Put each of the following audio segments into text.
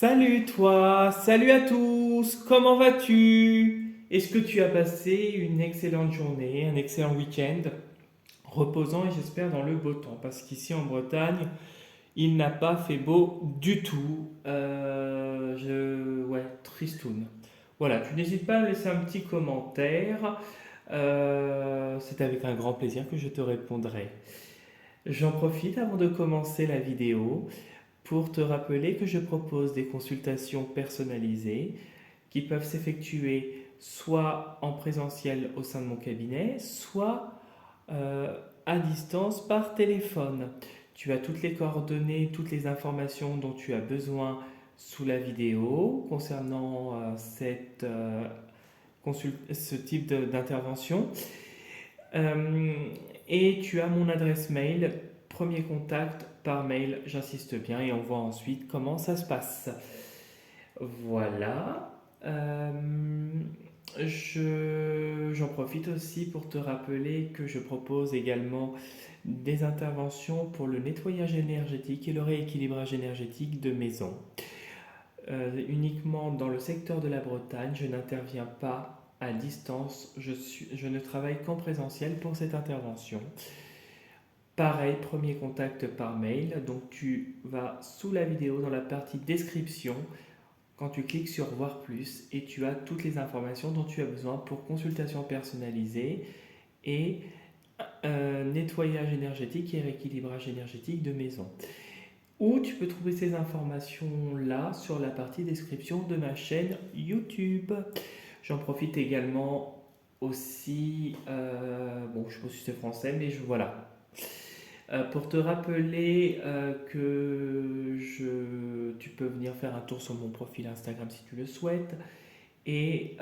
Salut toi, salut à tous, comment vas-tu? Est-ce que tu as passé une excellente journée, un excellent week-end, reposant et j'espère dans le beau temps, parce qu'ici en Bretagne, il n'a pas fait beau du tout. Ouais, tristoun. Voilà, tu n'hésites pas à me laisser un petit commentaire. C'est avec un grand plaisir que je te répondrai. J'en profite avant de commencer la vidéo pour te rappeler que je propose des consultations personnalisées qui peuvent s'effectuer soit en présentiel au sein de mon cabinet, soit à distance par téléphone. Tu as toutes les coordonnées, toutes les informations dont tu as besoin sous la vidéo concernant ce type d'intervention. Euh, et tu as mon adresse mail, premier contact par mail, j'insiste bien, et on voit ensuite comment ça se passe. Voilà. J'en profite aussi pour te rappeler que je propose également des interventions pour le nettoyage énergétique et le rééquilibrage énergétique de maison. Uniquement dans le secteur de la Bretagne, je n'interviens pas à distance, je ne travaille qu'en présentiel pour cette intervention. Pareil, premier contact par mail, donc tu vas sous la vidéo dans la partie description, quand tu cliques sur voir plus et tu as toutes les informations dont tu as besoin pour consultation personnalisée et nettoyage énergétique et rééquilibrage énergétique de maison. Ou tu peux trouver ces informations là sur la partie description de ma chaîne YouTube. J'en profite également aussi, bon je sais pas si c'est français mais voilà, pour te rappeler tu peux venir faire un tour sur mon profil Instagram si tu le souhaites et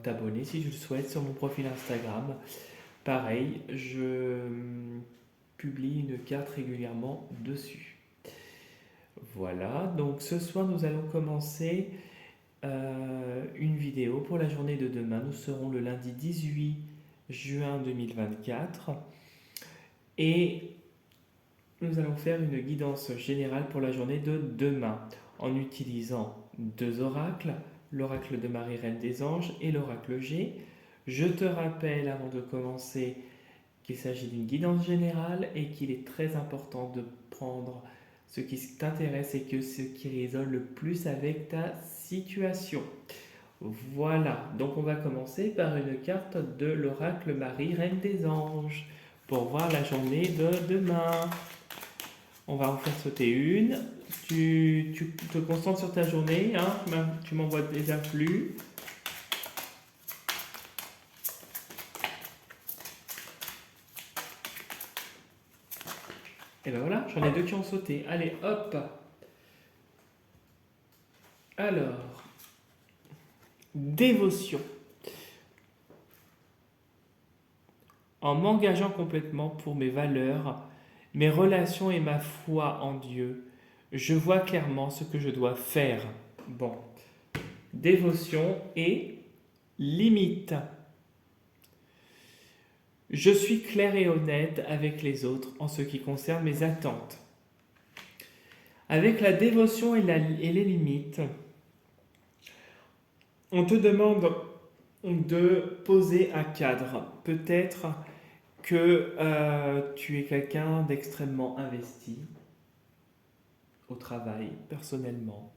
t'abonner si tu le souhaites sur mon profil Instagram. Pareil, je publie une carte régulièrement dessus. Voilà, donc ce soir nous allons commencer une vidéo pour la journée de demain. Nous serons le lundi 18 juin 2024 et nous allons faire une guidance générale pour la journée de demain en utilisant deux oracles, l'oracle de Marie Reine des Anges et l'oracle G. Je te rappelle avant de commencer qu'il s'agit d'une guidance générale et qu'il est très important de prendre ce qui t'intéresse et que ce qui résonne le plus avec ta situation. Voilà, donc on va commencer par une carte de l'oracle Marie Reine des Anges pour voir la journée de demain. On va en faire sauter une. Tu te concentres sur ta journée, hein, tu m'envoies des influx. Et ben voilà, j'en ai deux qui ont sauté. Allez, hop. Alors, dévotion. En m'engageant complètement pour mes valeurs, mes relations et ma foi en Dieu, je vois clairement ce que je dois faire. Bon, dévotion et limite. Je suis clair et honnête avec les autres en ce qui concerne mes attentes. Avec la dévotion et les limites, on te demande de poser un cadre. Peut-être que tu es quelqu'un d'extrêmement investi au travail, personnellement,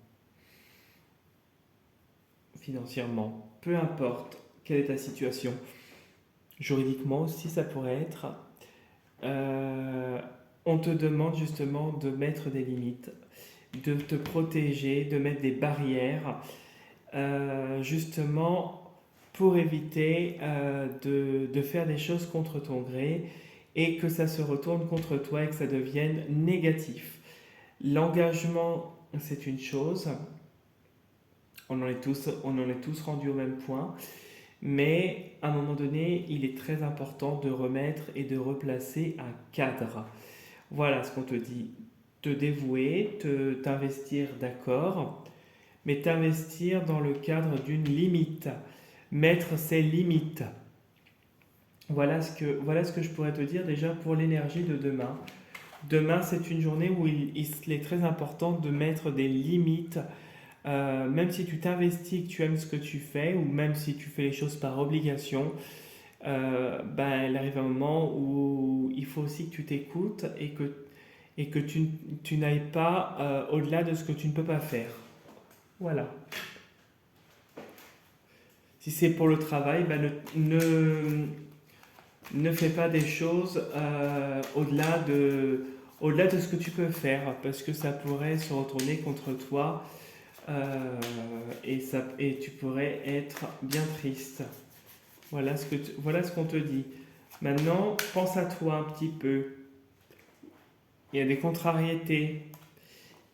financièrement, peu importe quelle est ta situation. Juridiquement aussi, ça pourrait être. On te demande justement de mettre des limites, de te protéger, de mettre des barrières, justement pour éviter de faire des choses contre ton gré et que ça se retourne contre toi et que ça devienne négatif. L'engagement, c'est une chose, on en est tous rendus au même point, mais à un moment donné, il est très important de remettre et de replacer un cadre. Voilà ce qu'on te dit. Te dévouer, t'investir, d'accord, mais t'investir dans le cadre d'une limite. Mettre ses limites. Voilà ce que je pourrais te dire déjà pour l'énergie de demain. Demain, c'est une journée où il est très important de mettre des limites. Même si tu t'investis, que tu aimes ce que tu fais, ou même si tu fais les choses par obligation, ben, il arrive un moment où il faut aussi que tu t'écoutes et que tu n'ailles pas au-delà de ce que tu ne peux pas faire. Voilà. Si c'est pour le travail, ben ne fais pas des choses au-delà de ce que tu peux faire, parce que ça pourrait se retourner contre toi et tu pourrais être bien triste. Voilà ce qu'on te dit. Maintenant, pense à toi un petit peu. Il y a des contrariétés.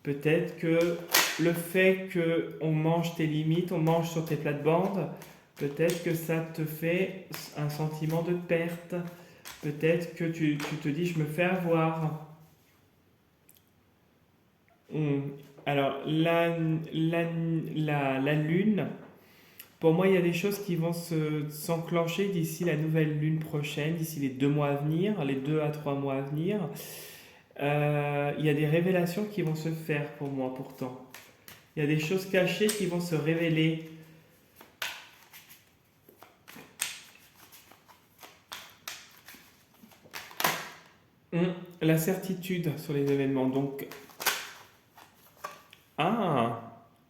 Peut-être que le fait qu'on mange tes limites, on mange sur tes plates-bandes, peut-être que ça te fait un sentiment de perte. Peut-être que tu te dis, je me fais avoir. Hmm. Alors, la lune, pour moi, il y a des choses qui vont s'enclencher d'ici la nouvelle lune prochaine, d'ici les 2 mois à venir, les 2 à 3 mois à venir. Il y a des révélations qui vont se faire pour moi pourtant. Il y a des choses cachées qui vont se révéler. La certitude sur les événements. Donc,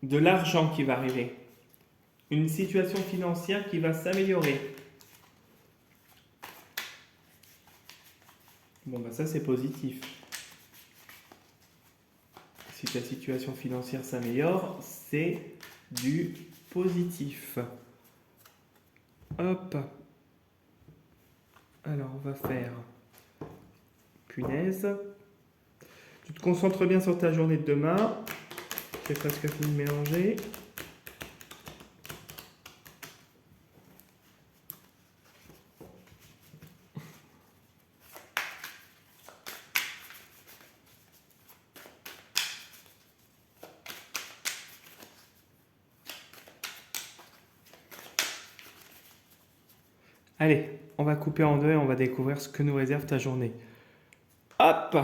de l'argent qui va arriver. Une situation financière qui va s'améliorer. Bon, bah ça c'est positif. Si ta situation financière s'améliore, c'est du positif. Hop. Alors, on va faire punaise. Tu te concentres bien sur ta journée de demain. J'ai presque fini de mélanger. Allez, on va couper en deux et on va découvrir ce que nous réserve ta journée. Hop!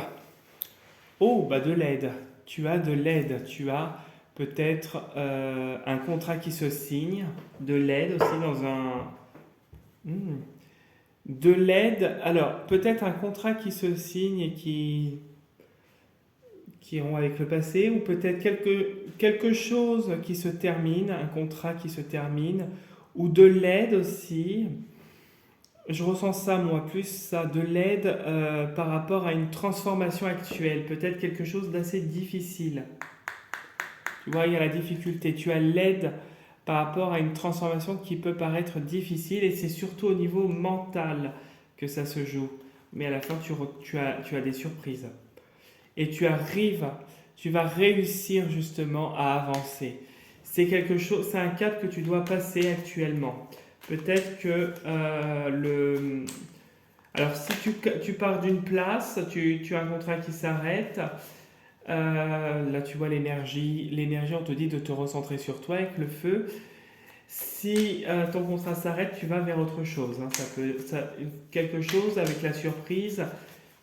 Oh, bah de l'aide. Tu as de l'aide. Tu as peut-être un contrat qui se signe, de l'aide aussi dans un... Hmm. De l'aide, alors peut-être un contrat qui se signe et qui rompt avec le passé, ou peut-être quelque chose qui se termine, un contrat qui se termine, ou de l'aide aussi. Je ressens ça, moi, plus ça, de l'aide par rapport à une transformation actuelle, peut-être quelque chose d'assez difficile. Tu vois, il y a la difficulté, tu as l'aide par rapport à une transformation qui peut paraître difficile, et c'est surtout au niveau mental que ça se joue. Mais à la fin, tu as des surprises. Et tu vas réussir justement à avancer. C'est quelque chose, c'est un cap que tu dois passer actuellement. Peut-être que alors si tu pars d'une place, tu as un contrat qui s'arrête, là tu vois l'énergie on te dit de te recentrer sur toi avec le feu. Si ton contrat s'arrête, tu vas vers autre chose, hein. Quelque chose avec la surprise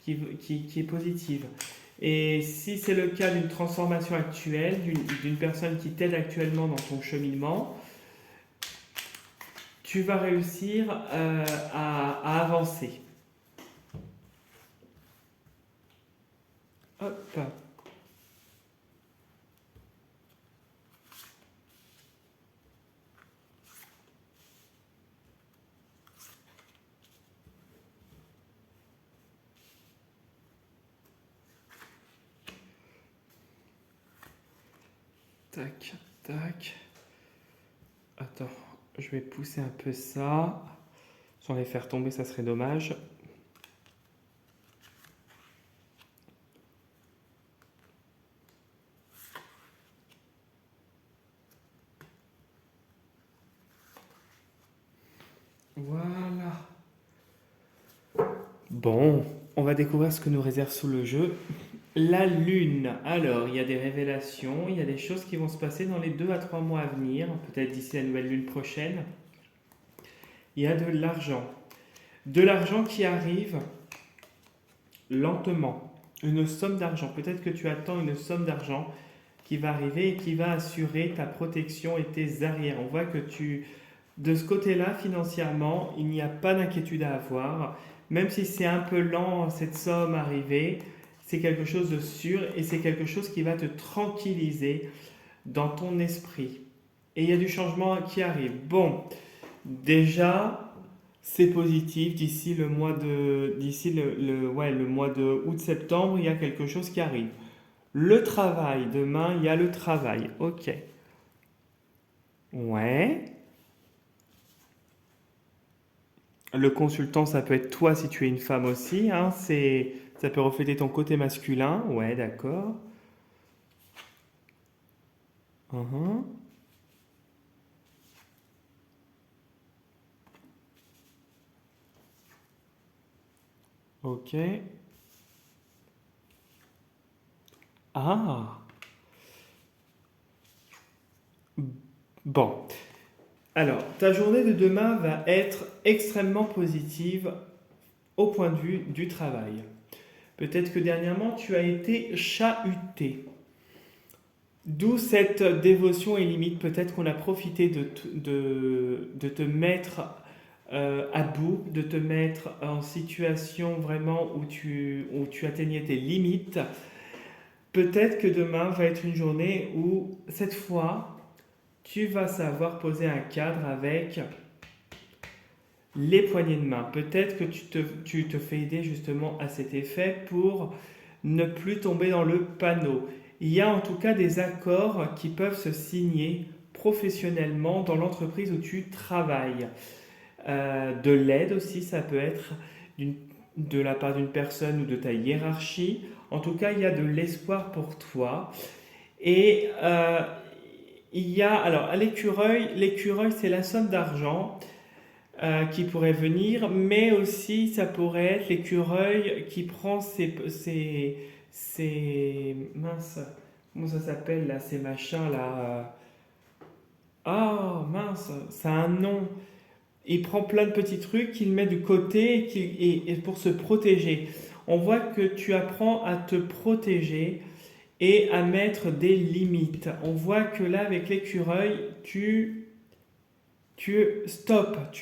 qui est positive. Et si c'est le cas d'une transformation actuelle, d'une personne qui t'aide actuellement dans ton cheminement, tu vas réussir à avancer. Hop. Tac, tac. Attends, je vais pousser un peu ça. Sans les faire tomber, ça serait dommage. Voilà. Bon, on va découvrir ce que nous réserve sous le jeu. La lune. Alors, il y a des révélations, il y a des choses qui vont se passer dans les 2 à 3 mois à venir, peut-être d'ici la nouvelle lune prochaine. Il y a de l'argent. De l'argent qui arrive lentement. une somme d'argent. Peut-être que tu attends une somme d'argent qui va arriver et qui va assurer ta protection et tes arrières. On voit que de ce côté-là, financièrement, il n'y a pas d'inquiétude à avoir. Même si c'est un peu lent, cette somme arrivée, c'est quelque chose de sûr et c'est quelque chose qui va te tranquilliser dans ton esprit. Et il y a du changement qui arrive. Bon, déjà, c'est positif. D'ici le mois de août-septembre, il y a quelque chose qui arrive. Le travail, demain, il y a le travail. Ok. Ouais. Le consultant, ça peut être toi si tu es une femme aussi, hein. Ça peut refléter ton côté masculin. Ouais, d'accord. Mhm. Ok. Ah. Bon. Alors, ta journée de demain va être extrêmement positive au point de vue du travail. Peut-être que dernièrement, tu as été chahuté. D'où cette dévotion et limite. Peut-être qu'on a profité de te mettre à bout, de te mettre en situation vraiment où tu atteignais tes limites. Peut-être que demain va être une journée où, cette fois, tu vas savoir poser un cadre avec les poignées de main. Peut-être que tu te fais aider justement à cet effet pour ne plus tomber dans le panneau. Il y a en tout cas des accords qui peuvent se signer professionnellement dans l'entreprise où tu travailles. De l'aide aussi, ça peut être d'une- de la part d'une personne ou de ta hiérarchie. En tout cas, il y a de l'espoir pour toi. Et il y a, alors à l'écureuil c'est la somme d'argent qui pourrait venir, mais aussi ça pourrait être l'écureuil qui prend mince, comment ça s'appelle là, ces machins là. Ah mince, ça a un nom. Il prend plein de petits trucs, il met de côté et pour se protéger. On voit que tu apprends à te protéger et à mettre des limites. On voit que là, avec l'écureuil, tu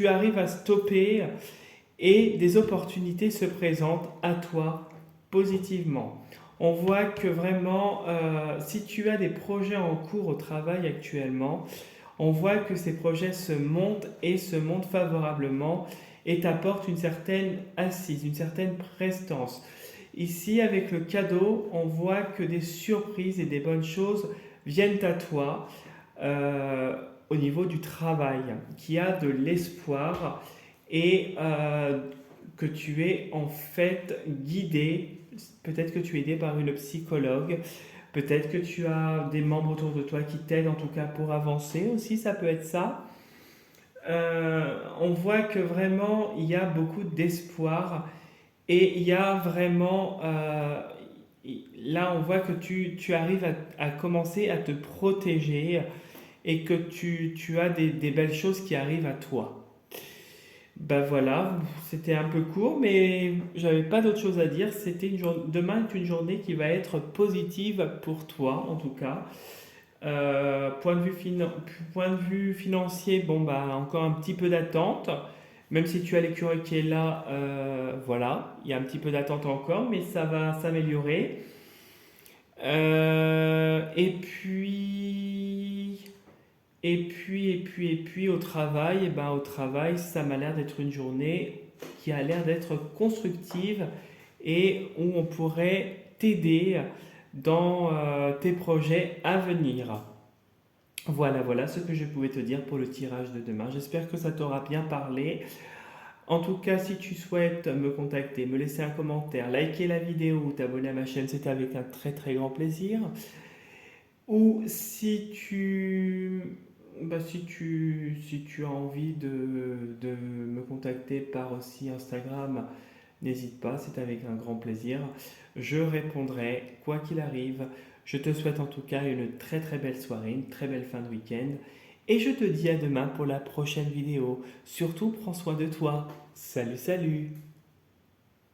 arrives à stopper et des opportunités se présentent à toi positivement. On voit que vraiment, si tu as des projets en cours au travail actuellement, on voit que ces projets se montent et se montent favorablement et t'apportent une certaine assise, une certaine prestance. Ici, avec le cadeau, on voit que des surprises et des bonnes choses viennent à toi au niveau du travail, qui a de l'espoir et que tu es en fait guidé, peut-être que tu es aidé par une psychologue, peut-être que tu as des membres autour de toi qui t'aident en tout cas pour avancer aussi, ça peut être ça. On voit que vraiment il y a beaucoup d'espoir et il y a vraiment là on voit que tu arrives à commencer à te protéger et que tu as des belles choses qui arrivent à toi. Ben voilà, c'était un peu court, mais j'avais pas d'autre chose à dire. Demain est une journée qui va être positive pour toi, en tout cas. Point de vue financier, bon bah encore un petit peu d'attente. Même si tu as l'écureuil qui est là, voilà, il y a un petit peu d'attente encore, mais ça va s'améliorer. Et puis au travail, ça m'a l'air d'être une journée qui a l'air d'être constructive et où on pourrait t'aider dans tes projets à venir. Voilà ce que je pouvais te dire pour le tirage de demain. J'espère que ça t'aura bien parlé. En tout cas, si tu souhaites me contacter, me laisser un commentaire, liker la vidéo ou t'abonner à ma chaîne, c'est avec un très très grand plaisir. Ou si tu as envie de me contacter par aussi Instagram, n'hésite pas, c'est avec un grand plaisir. Je répondrai quoi qu'il arrive. Je te souhaite en tout cas une très très belle soirée, une très belle fin de week-end. Et je te dis à demain pour la prochaine vidéo. Surtout, prends soin de toi. Salut, salut!